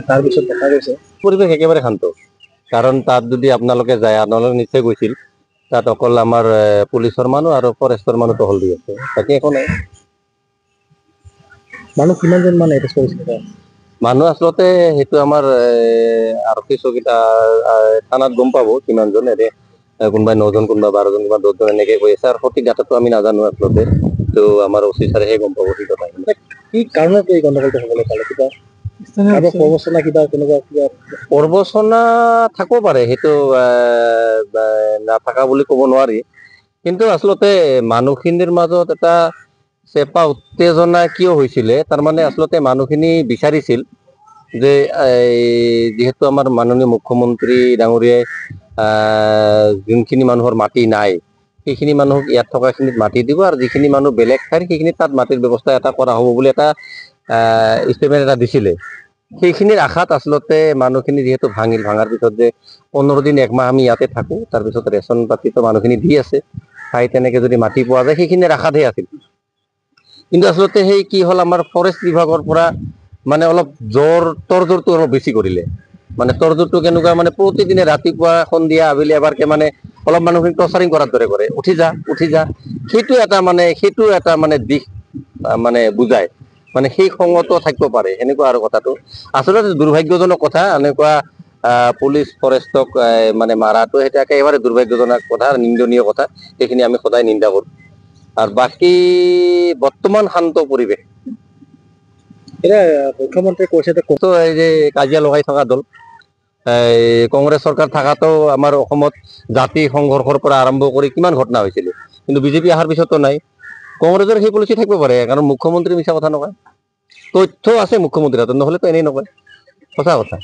তাৰপিছত দেখা গৈছে পৰিৱেশ একেবাৰে শান্ত। কাৰণ তাত যদি আপোনালোকে যায়, আপোনালোকে নিশ্চয় গৈছিল, তাত অকল আমাৰ পুলিচৰ মানুহ আৰু ফৰেষ্টৰ মানুহ টহল দি আছে, বাকী একো নাই। মানুহ কিমানজন মান এৰেষ্ট কৰিছিলে? মানুহ আচলতে সেইটো আমাৰ আৰক্ষী চকীত থানাত গম পাব কিমানজন। এনে কোনোবাই 9জন, কোনোবা 12জন, কোনোবা 10জন এনেকে কৈ আছে, আৰু সঠিক ডাটাটো আমি নাজানো আচলতে। তো আমাৰ অফিচাৰেহে চাৰেহে গম পাব সেই কথা। কি কাৰণত এই গণ্ডগোলটো হ'বলৈ পালে? কিবা কাৰোবাৰ প্ৰবচনা কিবা তেনেকুৱা কিবা? প্ৰবচনা থাকিব পাৰে, সেইটো নাথাকা বুলি ক'ব নোৱাৰি। কিন্তু আচলতে মানুহখিনিৰ মাজত এটা চেপা উত্তেজনা কিয় হৈছিলে, তাৰমানে আচলতে মানুহখিনি বিচাৰিছিল যে যিহেতু আমাৰ মাননীয় মুখ্যমন্ত্ৰী ডাঙৰীয়াই যোনখিনি মানুহৰ মাটি নাই, সেইখিনি মানুহক ইয়াত থকা খিনিত মাটি দিব, আৰু যিখিনি মানুহ বেলেগ ঠাইৰ সেইখিনি তাত মাটিৰ ব্যৱস্থা এটা কৰা হ'ব বুলি এটা ষ্টেটমেণ্ট এটা দিছিলে। সেইখিনিৰ আশাত আচলতে মানুহখিনি যিহেতু ভাঙাৰ পিছত যে 15 দিন 1 মাহ আমি ইয়াতে থাকো, তাৰপিছত ৰেচন পাতিতো মানুহখিনি দি আছে, ঠাই তেনেকে যদি মাটি পোৱা যায় সেইখিনিৰ আশাতহে আছিল। কিন্তু আচলতে সেই কি হ'ল, আমাৰ ফৰেষ্ট বিভাগৰ পৰা মানে অলপ তৰজোৰটো অলপ বেছি কৰিলে। মানে তৰজোৰটো কেনেকুৱা, মানে প্ৰতিদিনে ৰাতিপুৱা সন্ধিয়া আবেলি এবাৰকে মানে অলপ মানুহখিনি টৰ্চাৰিং কৰাৰ দৰে কৰে, উঠি যা। সেইটো এটা মানে দিশ মানে বুজায়, মানে সেই খঙতো থাকিব পাৰে, সেনেকুৱা আৰু কথাটো। আচলতে দুৰ্ভাগ্যজনক কথা, এনেকুৱা পুলিচ ফৰেষ্টক মানে মাৰাটো সেইটো একেবাৰে দুৰ্ভাগ্যজনক কথা, নিন্দনীয় কথা। সেইখিনি আমি সদায় নিন্দা কৰো। আৰু বাকী বৰ্তমান শান্ত পৰিৱেশ। এতিয়া মুখ্যমন্ত্ৰীয়ে কৈছে তো এই যে কাজিয়া লগাই থকা দল, কংগ্ৰেছ চৰকাৰ থকাতো আমাৰ অসমত জাতি সংঘৰ্ষৰ পৰা আৰম্ভ কৰি কিমান ঘটনা হৈছিলে, কিন্তু বিজেপি অহাৰ পিছতো নাই। কংগ্ৰেছৰ সেই পলিচি থাকিব পাৰে, কাৰণ মুখ্যমন্ত্ৰী মিছা কথা নকয়, তথ্য আছে মুখ্যমন্ত্ৰীৰ হাতত, নহ'লেতো এনেই নকয়, সঁচা কথা।